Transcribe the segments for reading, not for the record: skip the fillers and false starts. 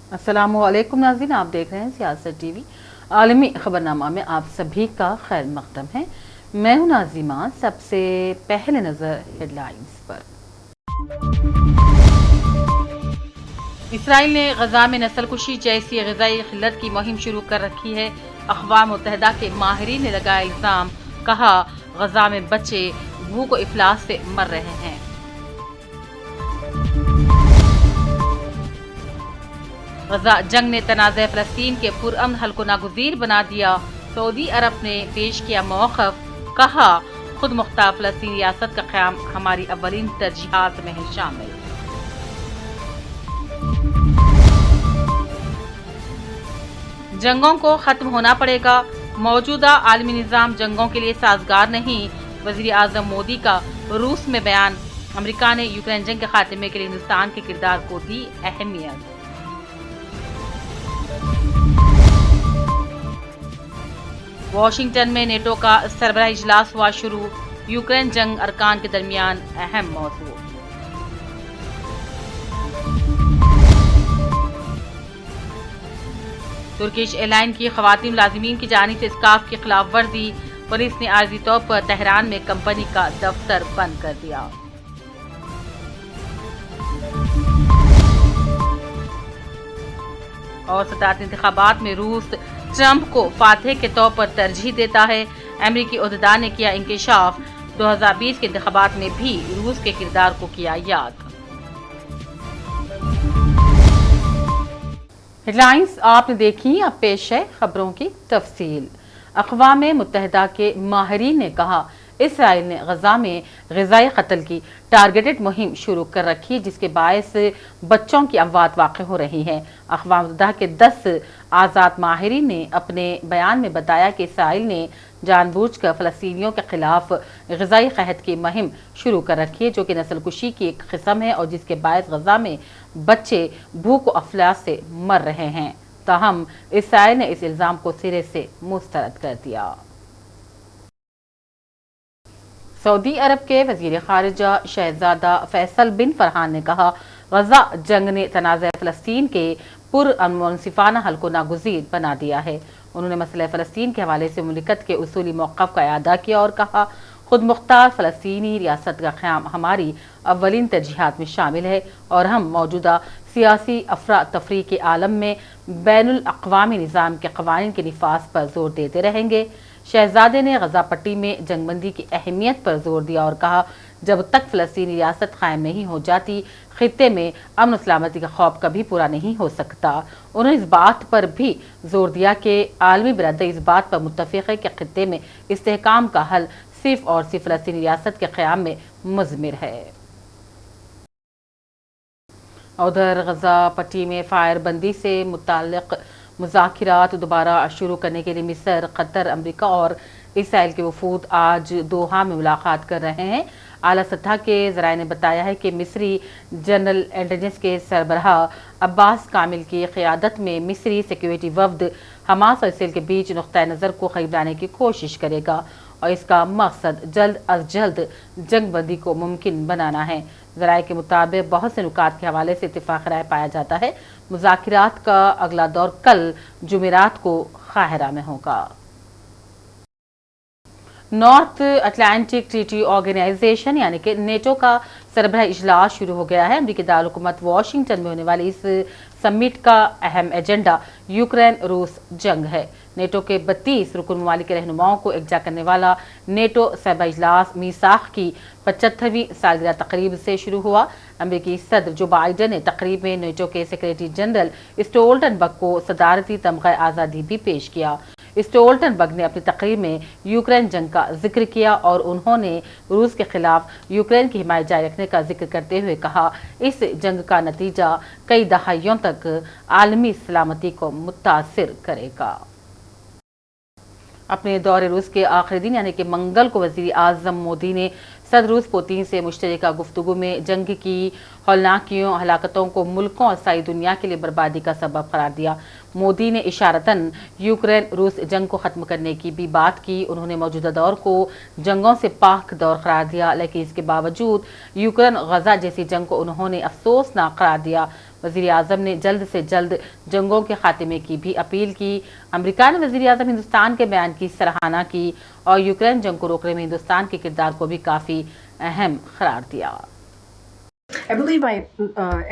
अस्सलामुअलैकुम नाज़रीन, आप देख रहे हैं सियासत टीवी। आलमी खबरनामा में आप सभी का खैर मकदम है। मैं हूं नाज़िमा। सबसे पहले नज़र हेडलाइंस पर। इसराइल ने गजा में नस्लकुशी जैसी ग़िज़ाई क़िल्लत की मुहिम शुरू कर रखी है। अक़वाम मुत्तहिदा के माहिरीन ने लगाया इल्ज़ाम, कहा गजा में बच्चे भूख और इफ़लास से मर रहे हैं। गजा जंग ने तनाज़े फ़लस्तीन के पुरअमन हल को नागुज़ीर बना दिया। सऊदी अरब ने पेश किया मौक़िफ़, कहा खुद मुख्तार फ़लस्तीन रियासत का क़याम हमारी अव्वलीन तरजीहात में है शामिल। जंगों को ख़त्म होना पड़ेगा। मौजूदा आलमी निज़ाम जंगों के लिए साजगार नहीं। वज़ीर आज़म मोदी का रूस में बयान। अमेरिका ने यूक्रेन जंग के खात्मे के लिए हिंदुस्तान के किरदार को दी अहमियत। वाशिंगटन में नेटो का सरबराही इजलास हुआ शुरू। यूक्रेन जंग अरकान के दरमियान अहम मौज़ू। तुर्किश एयरलाइन की ख़वातीन मुलाज़िमीन की जानिब से स्काफ की खिलाफ वर्जी। पुलिस ने आर्जी तौर पर तेहरान में कंपनी का दफ्तर बंद कर दिया। और सदारती इंतखाबात में रूस ट्रंप को फातह के तौर पर तरजीह देता है। अमेरिकी ओहदेदार ने किया इंकशाफ। 2020 के इंतखाबात में भी रूस के किरदार को किया याद। हेडलाइंस आपने देखी, अब पेश है खबरों की तफसील। अक़वाम मुत्तहिदा के माहिरीन ने कहा इसराइल ने गजा में ग़िज़ाई क़त्ल की टारगेटेड मुहिम शुरू कर रखी है, जिसके बायस बच्चों की अमवात वाक़ हो रही है। अक़वाम मुत्तहिदा के 10 आज़ाद माहिरीन ने अपने बयान में बताया कि इसराइल ने जानबूझकर फ़लस्तीनियों के खिलाफ ग़िज़ाई क़हत की मुहिम शुरू कर रखी है, जो कि नस्लकुशी की एक किस्म है और जिसके बायस गजा में बच्चे भूख और अफ़लास से मर रहे हैं। ताहम इसराइल ने इस इल्ज़ाम को सिरे से मुस्तरद कर दिया। सऊदी अरब के वज़ीर ख़ारिजा शहज़ादा फैसल बिन फरहान ने कहा गजा जंग ने तनाज़े फ़लस्तीन के पुरअमन हल को नागुज़ीर बना दिया है। उन्होंने मसले फ़लस्तीन के हवाले से मुमलिकत के उसूली मौक़िफ़ का इआदा किया और कहा खुद मुख्तार फ़लस्तीनी रियासत का क़याम हमारी अव्वलीन तरजीहात में शामिल है और हम मौजूदा सियासी अफरा तफरी के आलम में बैनुल अक़वामी निज़ाम के क़वानीन के निफ़ाज़ पर जोर देते रहेंगे। शहजादे ने गजा पट्टी में जंगबंदी की अहमियत पर जोर दिया और कहा जब तक फ़लस्तीनी रियासत कायम नहीं हो जाती खित्ते में अमन सलामती का खौफ कभी पूरा नहीं हो सकता। उन्होंने इस बात पर भी जोर दिया कि आलमी बिरादरी इस बात पर मुत्तफ़िक़ है कि खित्ते में इस्तेहकाम का हल सिर्फ और सिर्फ फ़लस्तीनी रियासत के क़याम में मुज़मिर है। उधर गजा पट्टी में फायरबंदी से मुताल्लिक़ मुज़ाकिरात दोबारा शुरू करने के लिए मिस्र, कतर, अमेरिका और इसराइल के वफूद आज दोहा में मुलाकात कर रहे हैं। आला सतह के ज़राए ने बताया है कि मिस्री जनरल इंटेलिजेंस के सरबराह अब्बास कामिल की क़यादत में मिस्री सिक्योरिटी वफ़द हमास और इसराइल के बीच नुक़्ता नज़र को करीब लाने की कोशिश करेगा और इसका मकसद जल्द अज जल्द जंग बंदी को मुमकिन बनाना है। ज़राए के मुताबिक बहुत से नुकात के हवाले से इत्तिफ़ाक़ राय पाया जाता है। मुज़ाकिरात का अगला दौर कल जुमेरात को काहिरा में होगा। नॉर्थ अटलांटिक ट्रीटी ऑर्गेनाइजेशन यानी कि नेटो का सरबराही इजलास शुरू हो गया है। अमेरिकी दारकूमत वाशिंगटन में होने वाली इस समिट का अहम एजेंडा यूक्रेन रूस जंग है। नेटो के 32 रुकन ममालिक के रहनुमाओं को एकजा करने वाला नेटो सरबराही इजलास मीसाख की 75वीं सालगिरह तकरीब से शुरू हुआ। अमेरिकी सदर जो बाइडन ने तकरीब में नेटो के सेक्रेटरी जनरल स्टोल्टनबर्ग को सदारती तमग़ा आज़ादी भी पेश किया। स्टोल्टनबर्ग ने अपनी तकरीर में यूक्रेन जंग का जिक्र किया और उन्होंने रूस के खिलाफ यूक्रेन की हिमायत जारी रखने का जिक्र करते हुए कहा इस जंग का नतीजा कई दहाइयों तक आलमी सलामती को मुतासिर करेगा। अपने दौरे रूस के आखिरी दिन यानी कि मंगल को वज़ीर आज़म मोदी ने सदर रूस पुतिन से मुश्तरका गुफ्तगू में जंग की हौलनाकियों हलाकतों को मुल्कों और सारी दुनिया के लिए बर्बादी का सबब करार दिया। मोदी ने इशारतन यूक्रेन रूस जंग को ख़त्म करने की भी बात की। उन्होंने मौजूदा दौर को जंगों से पाक दौर करार दिया, लेकिन इसके बावजूद यूक्रेन गजा जैसी जंग को उन्होंने अफसोसनाक करार दिया। وزیر اعظم نے جلد سے جلد جنگوں کے خاتمے کی بھی اپیل کی۔ امریکہ نے وزیر اعظم ہندوستان کے بیان کی سراہنا کی اور یوکرین جنگ کو روکنے میں ہندوستان کے کردار کو بھی کافی اہم قرار دیا۔ I believe my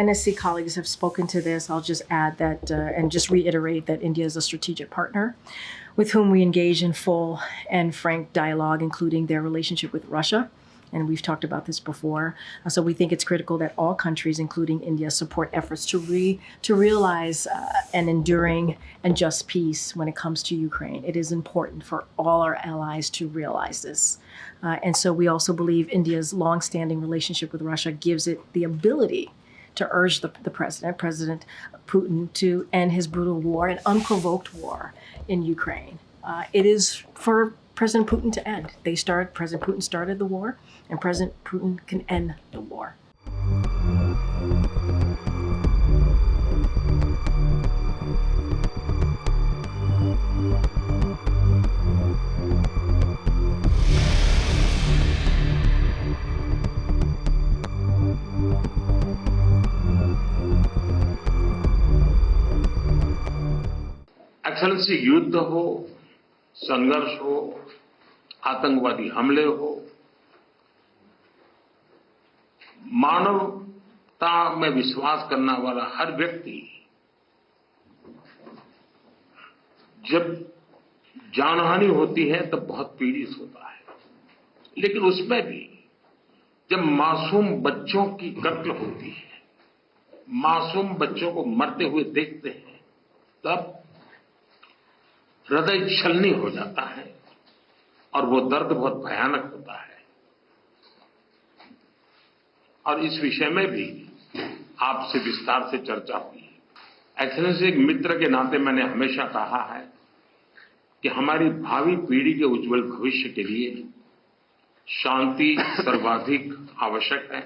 NSC colleagues have spoken to this. I'll just add that and just reiterate that India is a strategic partner with whom we engage in full and frank dialogue, including their relationship with Russia. And we've talked about this before. So we think it's critical that all countries, including India, support efforts to realize an enduring and just peace when it comes to Ukraine. It is important for all our allies to realize this. And so we also believe India's long-standing relationship with Russia gives it the ability to urge the President Putin, to end his brutal war, an unprovoked war in Ukraine. It is for President Putin to end. President Putin started the war, and President Putin can end the war. Excellency, युद्ध हो, संघर्ष हो, आतंकवादी हमले हो, मानवता में विश्वास करने वाला हर व्यक्ति जब जानहानि होती है तब बहुत पीड़ित होता है। लेकिन उसमें भी जब मासूम बच्चों की कत्ल होती है, मासूम बच्चों को मरते हुए देखते हैं, तब हृदय छलनी हो जाता है और वो दर्द बहुत भयानक होता है। और इस विषय में भी आपसे विस्तार से चर्चा हुई। एक्सेलेंसी, एक मित्र के नाते मैंने हमेशा कहा है कि हमारी भावी पीढ़ी के उज्जवल भविष्य के लिए शांति सर्वाधिक आवश्यक है।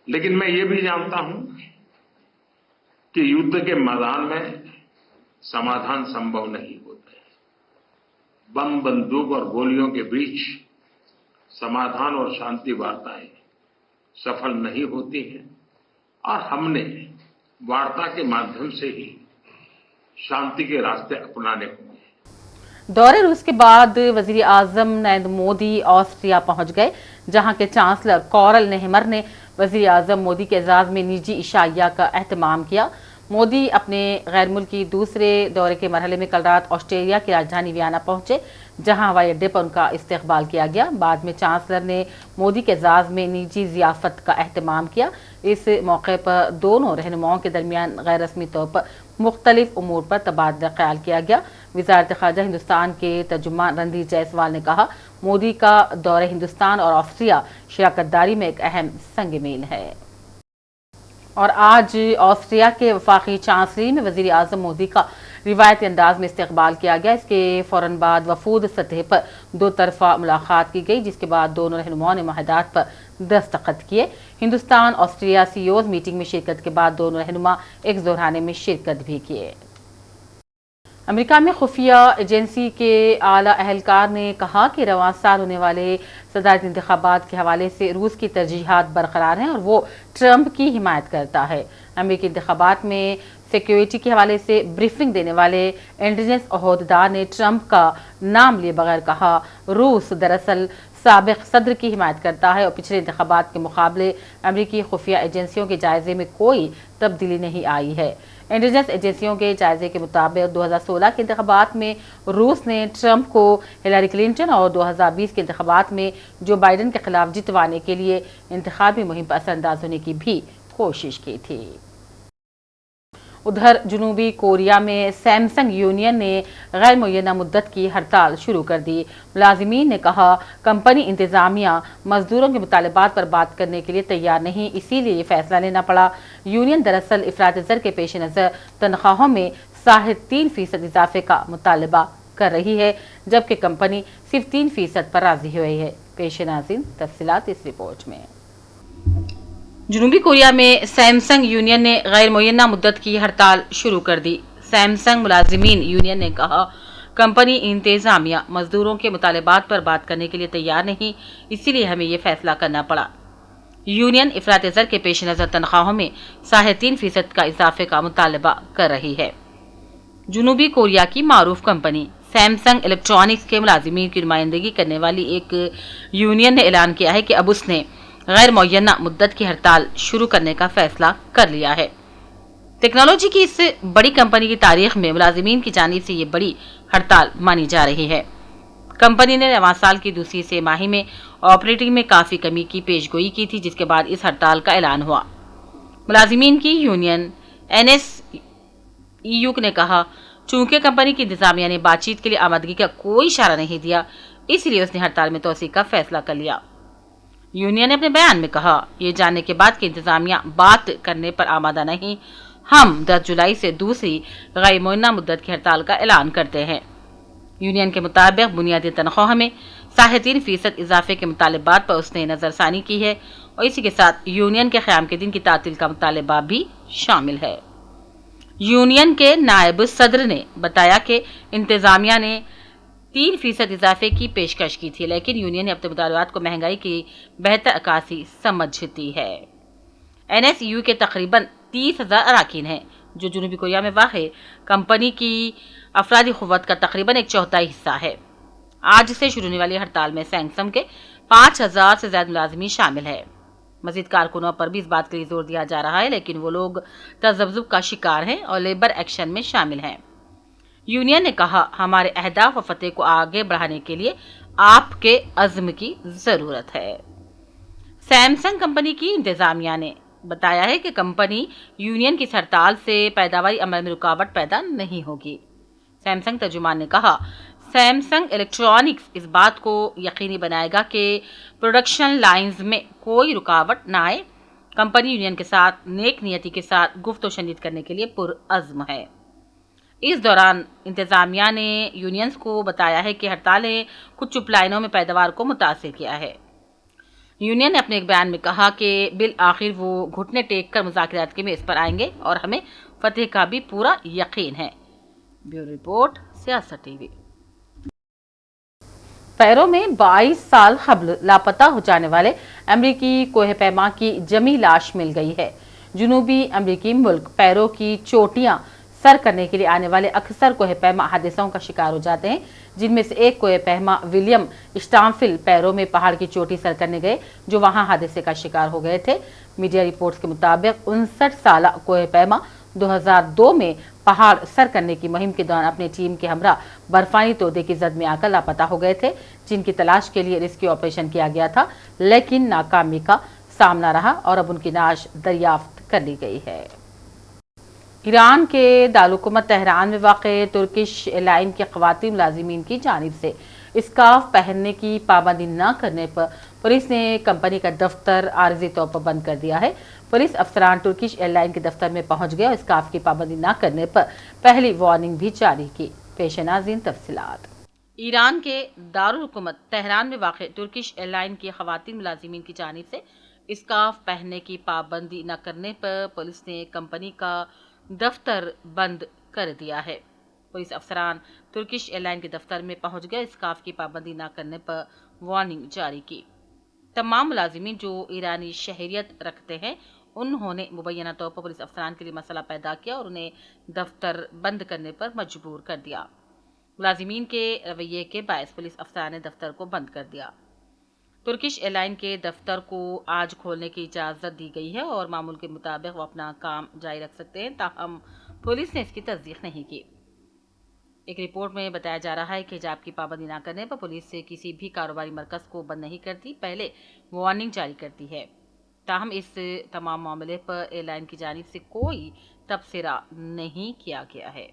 लेकिन मैं ये भी जानता हूं कि युद्ध के मैदान में समाधान संभव नहीं होते। बम, बंदूक और गोलियों के बीच समाधान और शांति वार्ताएं सफल नहीं होती हैं और हमने वार्ता के माध्यम से ही शांति के रास्ते अपनाने होंगे। दौरे रूस के बाद वजीर आजम नरेंद्र मोदी ऑस्ट्रिया पहुंच गए, जहां के चांसलर कॉरल नेहमर ने वजीर आजम मोदी के एजाज में निजी इशाइया का एहतमाम किया। मोदी अपने गैर मुल्की दूसरे दौरे के मरहले में कल रात ऑस्ट्रेलिया की राजधानी वियना पहुंचे, जहां हवाई अड्डे पर उनका इस्तकबाल किया गया। बाद में चांसलर ने मोदी के एजाज में निजी जियाफत का एहतमाम किया। इस मौके पर दोनों रहनुमाओं के दरमियान गैर रस्मी तौर पर मुख्तलिफ उमूर पर तबादला ख्याल किया गया। वज़ारत ख़ारजा हिंदुस्तान के तर्जुमान रणधीर जायसवाल ने कहा, मोदी का दौरे हिंदुस्तान और ऑस्ट्रिया शराकतदारी में एक अहम संग मील है। और आज ऑस्ट्रिया के वफाकी चांसलरी में वज़ीर आज़म मोदी का रिवायती अंदाज में इस्तकबाल किया गया। इसके फौरन बाद वफूद सतह पर दो तरफा मुलाकात की गई, जिसके बाद दोनों रहनुमाओं ने मुआहदात पर दस्तखत किए। हिंदुस्तान ऑस्ट्रिया सीईओज मीटिंग में शिरकत के बाद दोनों रहनुमा एक दोहराने में शिरकत भी किए। अमेरिका में खुफिया एजेंसी के आला अहलकार ने कहा कि रवां साल होने वाले सदारती इंतखाबात के हवाले से रूस की तरजीहात बरकरार हैं और वो ट्रंप की हिमायत करता है। अमेरिकी इंतखाबात में सिक्योरिटी के हवाले से ब्रीफिंग देने वाले इंटेलिजेंस अहदेदार ने ट्रंप का नाम लिए बगैर कहा, रूस दरअसल साबिक सदर की हिमायत करता है और पिछले इंतखाबात के मुकाबले अमेरिकी खुफिया एजेंसियों के जायजे में कोई तब्दीली नहीं आई है। इंटेलिजेंस एजेंसियों के जायजे के मुताबिक 2016 के इंतखाबात में रूस ने ट्रंप को हिलारी क्लिंटन और 2020 के इंतखाबात में जो बाइडन के खिलाफ जितवाने के लिए इंतखाबी मुहिम पर असरअंदाज होने की भी कोशिश की थी। उधर जनूबी कोरिया में सैमसंग यूनियन ने गैर मुय्यना मुद्दत की हड़ताल शुरू कर दी। मुलाजिमीन ने कहा, कंपनी इंतजामिया मजदूरों के मुतालबात पर बात करने के लिए तैयार नहीं, इसीलिए ये फैसला लेना पड़ा। यूनियन दरअसल इफरात ज़र के पेश नज़र तनख्वाहों में 3.5% इजाफे का मुतालबा कर रही है, जबकि कंपनी सिर्फ 3% पर राजी हुई है। पेश नाज़रीन तफसीलात इस रिपोर्ट में। जनूबी कोरिया में सैमसंग यूनियन ने गैर मुय्यना मुद्दत की हड़ताल शुरू कर दी। सैमसंग मुलाजिमीन यूनियन ने कहा, कंपनी इंतजामिया मजदूरों के मुतालबात पर बात करने के लिए तैयार नहीं, इसीलिए हमें ये फैसला करना पड़ा। यूनियन इफरात ज़र के पेश नज़र तनख्वाहों में 3.5% का इजाफे का मुतालबा कर रही है। जनूबी कोरिया की मारूफ कंपनी सैमसंग इलेक्ट्रॉनिक्स के मुलाजिमीन की नुमाइंदगी करने वाली एक यूनियन ने ऐलान किया है कि अब उसने गैर मुअय्यना मुद्दत की हड़ताल शुरू करने का फैसला कर लिया है। टेक्नोलॉजी की इस बड़ी कंपनी की तारीख में मुलाजिमीन की जानिब से ये बड़ी हड़ताल मानी जा रही है। कंपनी ने रवां साल की दूसरी तिमाही में ऑपरेटिंग में काफ़ी कमी की पेशगोई की थी, जिसके बाद इस हड़ताल का ऐलान हुआ। मुलाजिमीन की यूनियन NSEU ने कहा, चूंकि कंपनी की इंतजामिया ने बातचीत के लिए आमदगी का कोई इशारा नहीं दिया, इसलिए उसने हड़ताल में तोसी का फैसला कर लिया। यूनियन ने अपने बयान में कहा, ये जानने के बाद कि इंतजामिया बात करने पर आमादा नहीं, हम 10 जुलाई से दूसरी गैर मुअय्यना मुद्दत की हड़ताल का ऐलान करते हैं। यूनियन के मुताबिक बुनियादी तनख्वाह में 3.5% इजाफे के मुतालबात पर उसने नजरसानी की है और इसी के साथ यूनियन के क़याम के दिन की तातील का मुतालबा भी शामिल है। यूनियन के नायब सदर ने बताया कि इंतजामिया ने 3% इजाफे की पेशकश की थी, लेकिन यूनियन ने अपने मुतालबात को महंगाई की बेहतर अक्कासी समझती है। NSEU के तकरीबन 30,000 अरकान हैं, जो जनूबी कोरिया में वाक़ कंपनी की अफरादी क़ुव्वत का तकरीबन 1/4 हिस्सा है। आज से शुरू होने वाली हड़ताल में सैमसंग के 5,000 से ज़्यादा मुलाजिमीन शामिल है। मज़ीद कारकुनों पर भी इस बात के लिए जोर दिया जा रहा है, लेकिन वो लोग तज़ब्ज़ुब का शिकार हैं और लेबर एक्शन में शामिल हैं। यूनियन ने कहा, हमारे अहदाफ और फतेह को आगे बढ़ाने के लिए आपके अज़्म की ज़रूरत है। सैमसंग कंपनी की इंतजामिया ने बताया है कि कंपनी यूनियन की हड़ताल से पैदावारी अमल में रुकावट पैदा नहीं होगी। सैमसंग तर्जुमान ने कहा, सैमसंग इलेक्ट्रॉनिक्स इस बात को यकीनी बनाएगा कि प्रोडक्शन लाइंस में कोई रुकावट न आए। कंपनी यूनियन के साथ नेक नियति के साथ गुफ्त व शनीद करने के लिए पुरअज़्म है। इस दौरान इंतजामिया ने यूनियंस को बताया है कि हड़ताल ने कुछ चुपलाइनों में पैदावार को मुतासिर किया है। यूनियन ने अपने एक बयान में कहा कि बिल आखिर वो घुटने टेक कर मुज़ाकरात के मेज़ पर आएंगे और हमें फतेह का भी पूरा यकीन है। ब्यूरो रिपोर्ट, सियासत टीवी। पैरो में 22 साल कबल लापता हो जाने वाले अमरीकी कोहे पैमा की जमी लाश मिल गई है। जनूबी अमरीकी मुल्क पैरो की चोटियां सर करने के लिए आने वाले अक्सर कोहे पैमा हादसों का शिकार हो जाते हैं, जिनमें से एक कोहे पैमा विलियम स्टामफिल पैरो में पहाड़ की चोटी सर करने गए, जो वहां हादसे का शिकार हो गए थे। मीडिया रिपोर्ट्स के मुताबिक 59 साल कोहे पैमा 2002 में पहाड़ सर करने की मुहिम के दौरान अपनी टीम के हमरा बर्फानी तोदे की जद में आकर लापता हो गए थे, जिनकी तलाश के लिए रेस्क्यू ऑपरेशन किया गया था, लेकिन नाकामी का सामना रहा और अब उनकी लाश दरियाफ्त कर ली गई है। ईरान के दारुलहुकूमत तेहरान में वाक़ तुर्किश एयरलाइन के ख़वातीन मुलाजिमीन की जानिब से स्कार्फ पहनने की पाबंदी न करने पर पुलिस ने कंपनी का दफ्तर आर्जी तौर पर बंद कर दिया है। पुलिस अफसरान तुर्किश एयरलाइन के दफ्तर में पहुंच गए और स्कार्फ की पाबंदी न करने पर पहली वार्निंग भी जारी की। पेश नाज़रीन तफसीलात। ईरान के दारुलहुकूमत तेहरान में वाक़ तुर्किश एयरलाइन की ख़वातीन मुलाजिमीन की जानिब से स्कार्फ पहनने की पाबंदी न करने पर पुलिस ने कंपनी का दफ्तर बंद कर दिया है। पुलिस अफसरान तुर्किश एयरलाइन के दफ्तर में पहुंच गए, स्कार्फ की पाबंदी न करने पर वार्निंग जारी की। तमाम मुलाजिमीन जो ईरानी शहरियत रखते हैं, उन्होंने मुबैना तौर पर पुलिस अफसरान के लिए मसला पैदा किया और उन्हें दफ्तर बंद करने पर मजबूर कर दिया। मुलाजिमीन के रवैये के बायस पुलिस अफसरान ने दफ्तर को बंद कर दिया। तुर्किश एयरलाइन के दफ्तर को आज खोलने की इजाज़त दी गई है और मामूल के मुताबिक वो अपना काम जारी रख सकते हैं, ताहम पुलिस ने इसकी तस्दीक नहीं की। एक रिपोर्ट में बताया जा रहा है कि हिजाब की पाबंदी न करने पर पुलिस से किसी भी कारोबारी मरकज़ को बंद नहीं करती, पहले वार्निंग जारी करती है। ताहम इस तमाम मामले पर एयरलाइन की जानिब से कोई तबसरा नहीं किया गया है।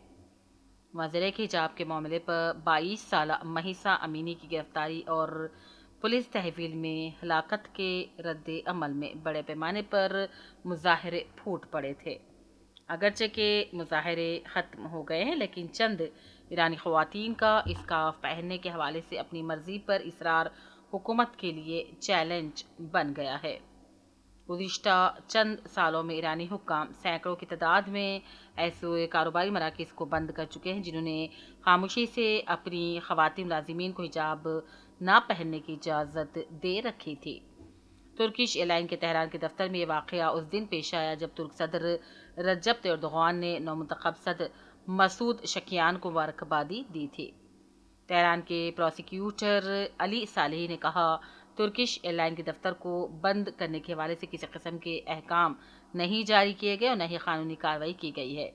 वाज़ेह है कि हिजाब के मामले पर 22 साल महिसा अमीनी की गिरफ्तारी और पुलिस तहवील में हलाकत के रद्द अमल में बड़े पैमाने पर मुजाहरे फूट पड़े थे। अगरचे के मुजाहरे ख़त्म हो गए हैं, लेकिन चंद ईरानी ख़वातीन का स्कार्फ पहनने के हवाले से अपनी मर्ज़ी पर इसरार हुकूमत के लिए चैलेंज बन गया है। गुज़िश्ता चंद सालों में ईरानी हुक्काम सैकड़ों की तादाद में ऐसे कारोबारी मराकज़ को बंद कर चुके हैं, जिन्होंने खामोशी से अपनी ख़वातीन मुलाजिमीन को हिजाब ना पहनने की इजाज़त दे रखी थी। ترکش ایئر لائن کے تہران کے دفتر میں یہ واقعہ اس دن پیش آیا جب ترک صدر رجب طیب اردوغان نے نومنتخب صدر مسعود شکیان کو مبارکبادی دی تھی۔ تہران کے پروسیکیوٹر علی صالحی نے کہا، ترکش ایئر لائن کے دفتر کو بند کرنے کے حوالے سے کسی قسم کے احکام نہیں جاری کیے گئے اور نہ ہی قانونی کارروائی کی گئی ہے۔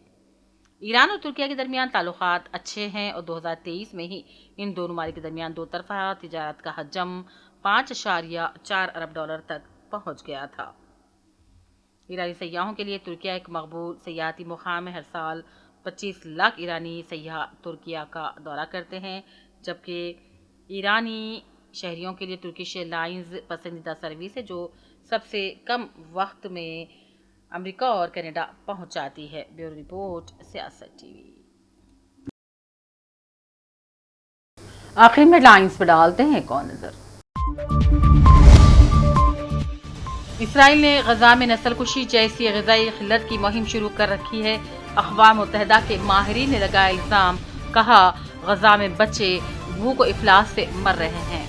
ایران اور ترکیہ کے درمیان تعلقات اچھے ہیں اور 2023 میں ہی ان دونوں ممالک کے درمیان دو طرفہ تجارت کا حجم $5.4 ارب تک پہنچ گیا تھا۔ ایرانی سیاحوں کے لیے ترکیہ ایک مقبول سیاحتی مقام ہے۔ ہر سال 25 لاکھ ایرانی سیاح ترکیہ کا دورہ کرتے ہیں، جبکہ ایرانی شہریوں کے لیے ترکش ایئر لائنز پسندیدہ سروس ہے جو سب سے کم وقت میں امریکہ اور کینیڈا پہنچاتی ہے۔ بیورو رپورٹ، سیاست ٹی وی۔ آخر میں لائنز پہ ڈالتے ہیں کون نظر۔ اسرائیل نے غزہ میں نسل کشی جیسی غذائی قلت کی مہم شروع کر رکھی ہے۔ اقوام متحدہ کے ماہرین نے لگایا الزام، کہا غزہ میں بچے بھوک و افلاس سے مر رہے ہیں۔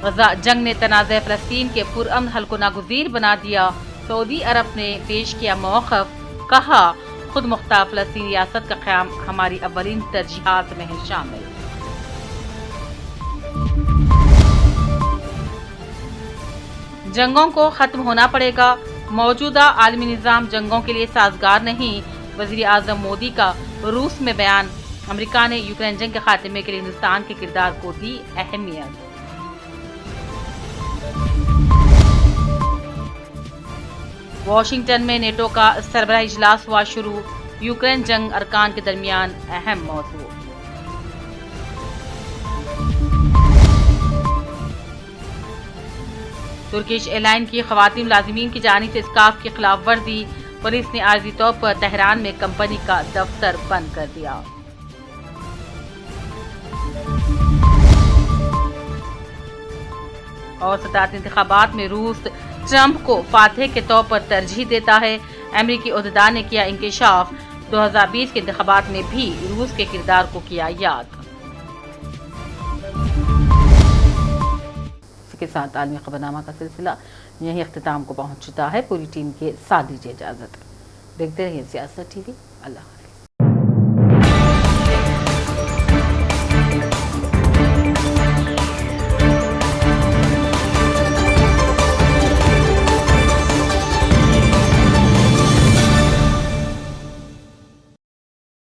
غزہ جنگ نے تنازع فلسطین کے پرامن حل کو ناگزیر بنا دیا۔ سعودی عرب نے پیش کیا موقف، کہا خود مختار فلسطین ریاست کا قیام ہماری اولین ترجیحات میں ہے شامل۔ جنگوں کو ختم ہونا پڑے گا، موجودہ عالمی نظام جنگوں کے لیے سازگار نہیں، وزیر اعظم مودی کا روس میں بیان۔ امریکہ نے یوکرین جنگ کے خاتمے کے لیے ہندوستان کے کردار کو دی اہمیت۔ واشنگٹن میں نیٹو کا سربراہی اجلاس ہوا شروع، یوکرین جنگ ارکان کے درمیان اہم موضوع۔ ترکش ایئر لائن کی خواتین ملازمین کی جانب سے اسکارف کی خلاف ورزی، پولیس نے عارضی طور پر تہران میں کمپنی کا دفتر بند کر دیا۔ اور صدارتی انتخابات میں روس ٹرمپ کو فاتح کے طور پر ترجیح دیتا ہے، امریکی عہدیدار نے کیا انکشاف، 2020 کے انتخابات میں بھی روس کے کردار کو کیا یاد۔ اس کے ساتھ عالمی خبرنامہ کا سلسلہ یہیں اختتام کو پہنچ چکا ہے۔ پوری ٹیم کے ساتھ دیجیے اجازت۔ دیکھتے رہیے سیاست ٹی وی۔ اللہ حافظ۔